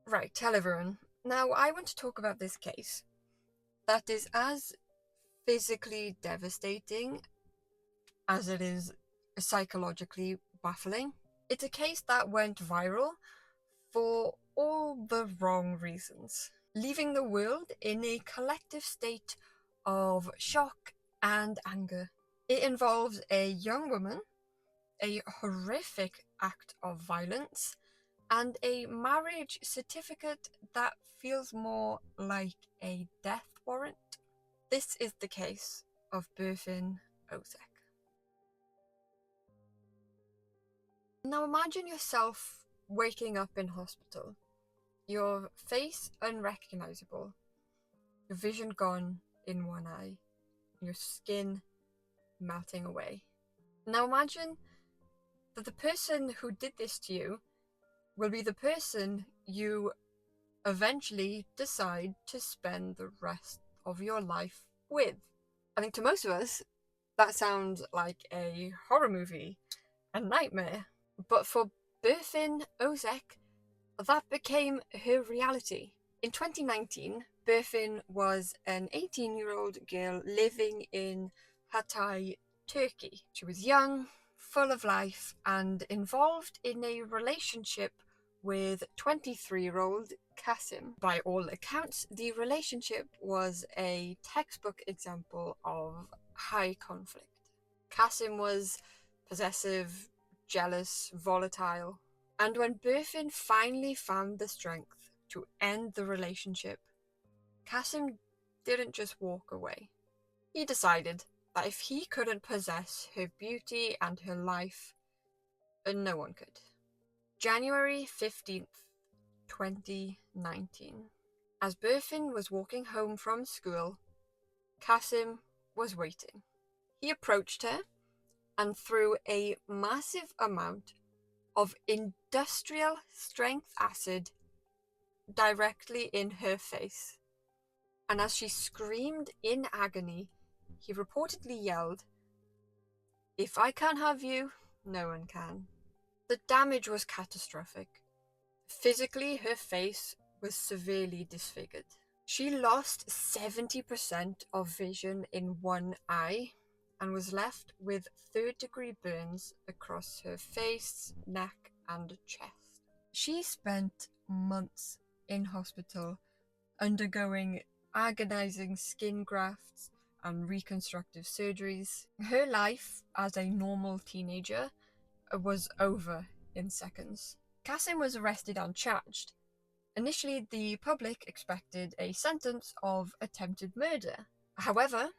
Right, hello everyone. Now I want to talk about this case that is as physically devastating as it is psychologically baffling. It's a case that went viral for all the wrong reasons, leaving the world in a collective state of shock and anger. It involves a young woman, a horrific act of violence, and a marriage certificate that feels more like a death warrant. This is the case of Berfin Özek. Now imagine yourself waking up in hospital, your face unrecognizable, your vision gone in one eye, your skin melting away. Now imagine that the person who did this to you will be the person you eventually decide to spend the rest of your life with. I think to most of us, that sounds like a horror movie, a nightmare. But for Berfin Özek, that became her reality. In 2019, Berfin was an 18-year-old girl living in Hatay, Turkey. She was young, full of life, and involved in a relationship with 23-year-old Kasim. By all accounts, the relationship was a textbook example of high conflict. Kasim was possessive, jealous, volatile, and when Berfin finally found the strength to end the relationship, Kasim didn't just walk away. He decided that if he couldn't possess her beauty and her life, then no one could. January 15th, 2019. As Berfin was walking home from school, Kasim was waiting. He approached her and threw a massive amount of industrial strength acid directly in her face. And as she screamed in agony, he reportedly yelled, "If I can't have you, no one can." The damage was catastrophic. Physically, her face was severely disfigured. She lost 70% of vision in one eye and was left with third-degree burns across her face, neck, and chest. She spent months in hospital undergoing agonizing skin grafts and reconstructive surgeries. Her life as a normal teenager was over in seconds. Kasim was arrested and charged. Initially, the public expected a sentence of attempted murder. However,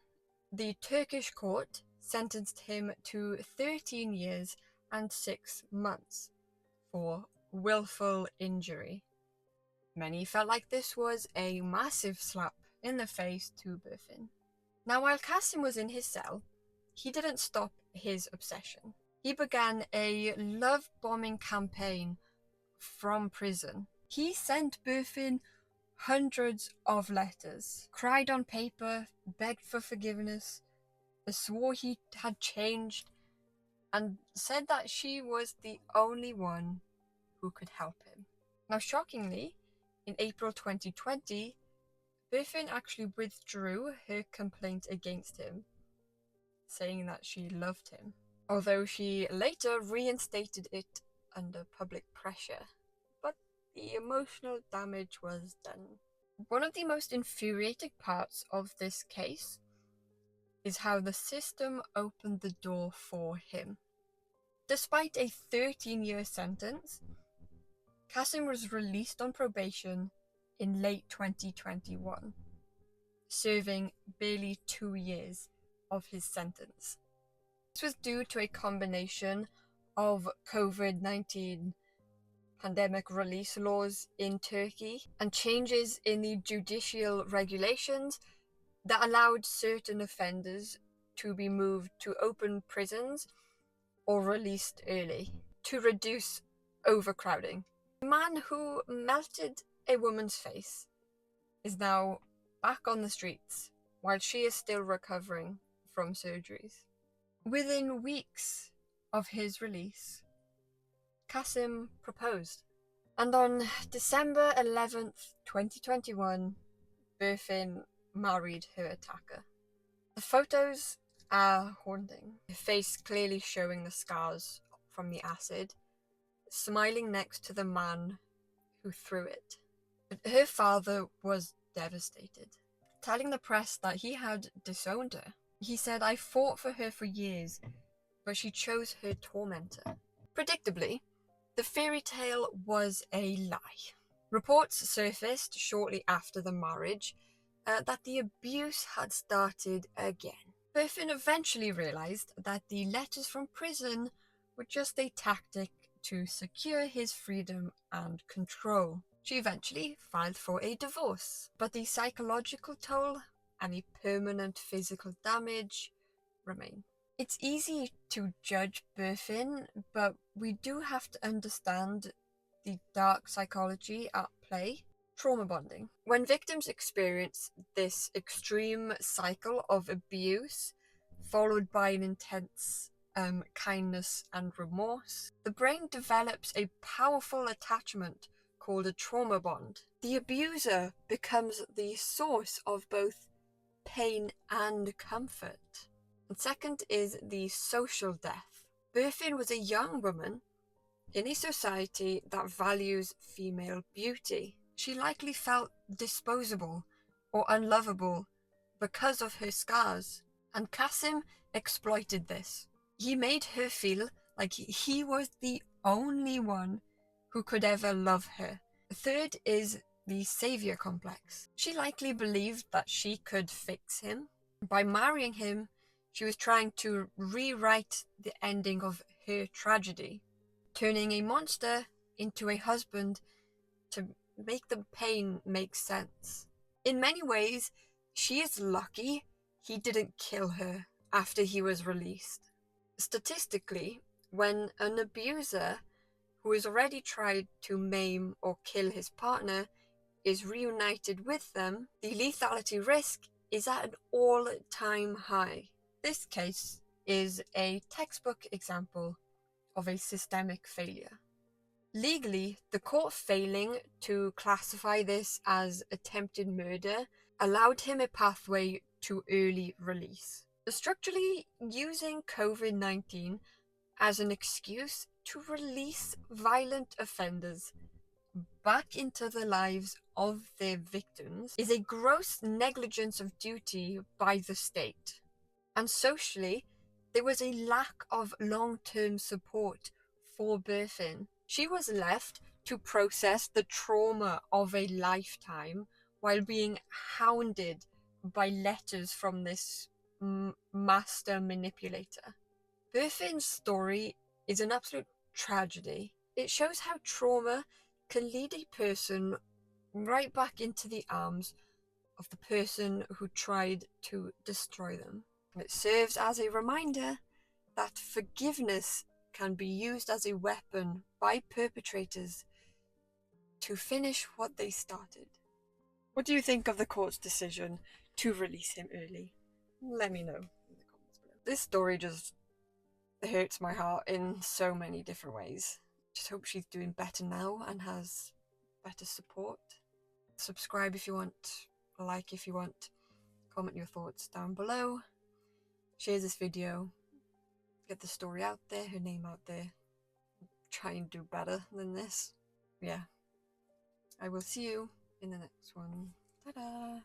the Turkish court sentenced him to 13 years and 6 months for willful injury. Many felt like this was a massive slap in the face to Berfin. Now, while Kasim was in his cell, he didn't stop his obsession. He began a love-bombing campaign from prison. He sent Berfin hundreds of letters, cried on paper, begged for forgiveness, swore he had changed, and said that she was the only one who could help him. Now, shockingly, in April 2020, Berfin actually withdrew her complaint against him, saying that she loved him, although she later reinstated it under public pressure. But the emotional damage was done. One of the most infuriating parts of this case is how the system opened the door for him. Despite a 13-year sentence, Kasim was released on probation in late 2021, serving barely 2 years of his sentence. This was due to a combination of COVID-19 pandemic release laws in Turkey and changes in the judicial regulations that allowed certain offenders to be moved to open prisons or released early to reduce overcrowding. The man who melted a woman's face is now back on the streets while she is still recovering from surgeries. Within weeks of his release, Kasim proposed, And on December 11th, 2021, Berfin married her attacker. The photos are haunting. Her face clearly showing the scars from the acid, smiling next to the man who threw it. But her father was devastated, telling the press that he had disowned her. He said, "I fought for her for years, but she chose her tormentor." Predictably, the fairy tale was a lie. Reports surfaced shortly after the marriage that the abuse had started again. Berfin eventually realized that the letters from prison were just a tactic to secure his freedom and control. She eventually filed for a divorce, but the psychological toll and the permanent physical damage remain. It's easy to judge Berfin, but we do have to understand the dark psychology at play. Trauma bonding. When victims experience this extreme cycle of abuse, followed by an intense kindness and remorse, the brain develops a powerful attachment called a trauma bond. The abuser becomes the source of both pain and comfort. And second is the social death. Berfin was a young woman in a society that values female beauty. She likely felt disposable or unlovable because of her scars, and Kasim exploited this. He made her feel like he was the only one who could ever love her. Third is the savior complex. She likely believed that she could fix him. By marrying him, she was trying to rewrite the ending of her tragedy, turning a monster into a husband to make the pain make sense. In many ways, she is lucky he didn't kill her after he was released. Statistically, when an abuser who has already tried to maim or kill his partner is reunited with them, the lethality risk is at an all-time high. This case is a textbook example of a systemic failure. Legally, the court failing to classify this as attempted murder allowed him a pathway to early release, structurally using COVID-19 as an excuse to release violent offenders back into the lives of their victims is a gross negligence of duty by the state. And socially, there was a lack of long-term support for Berfin. She was left to process the trauma of a lifetime while being hounded by letters from this master manipulator. Berfin's story is an absolute tragedy. It shows how trauma can lead a person right back into the arms of the person who tried to destroy them. It serves as a reminder that forgiveness can be used as a weapon by perpetrators to finish what they started. What do you think of the court's decision to release him early? Let me know in the comments below. This story just hurts my heart in so many different ways. Just hope she's doing better now and has better support. Subscribe if you want, like if you want, comment your thoughts down below. Share this video, get the story out there, her name out there. Try and do better than this. Yeah. I will see you in the next one. Ta-da!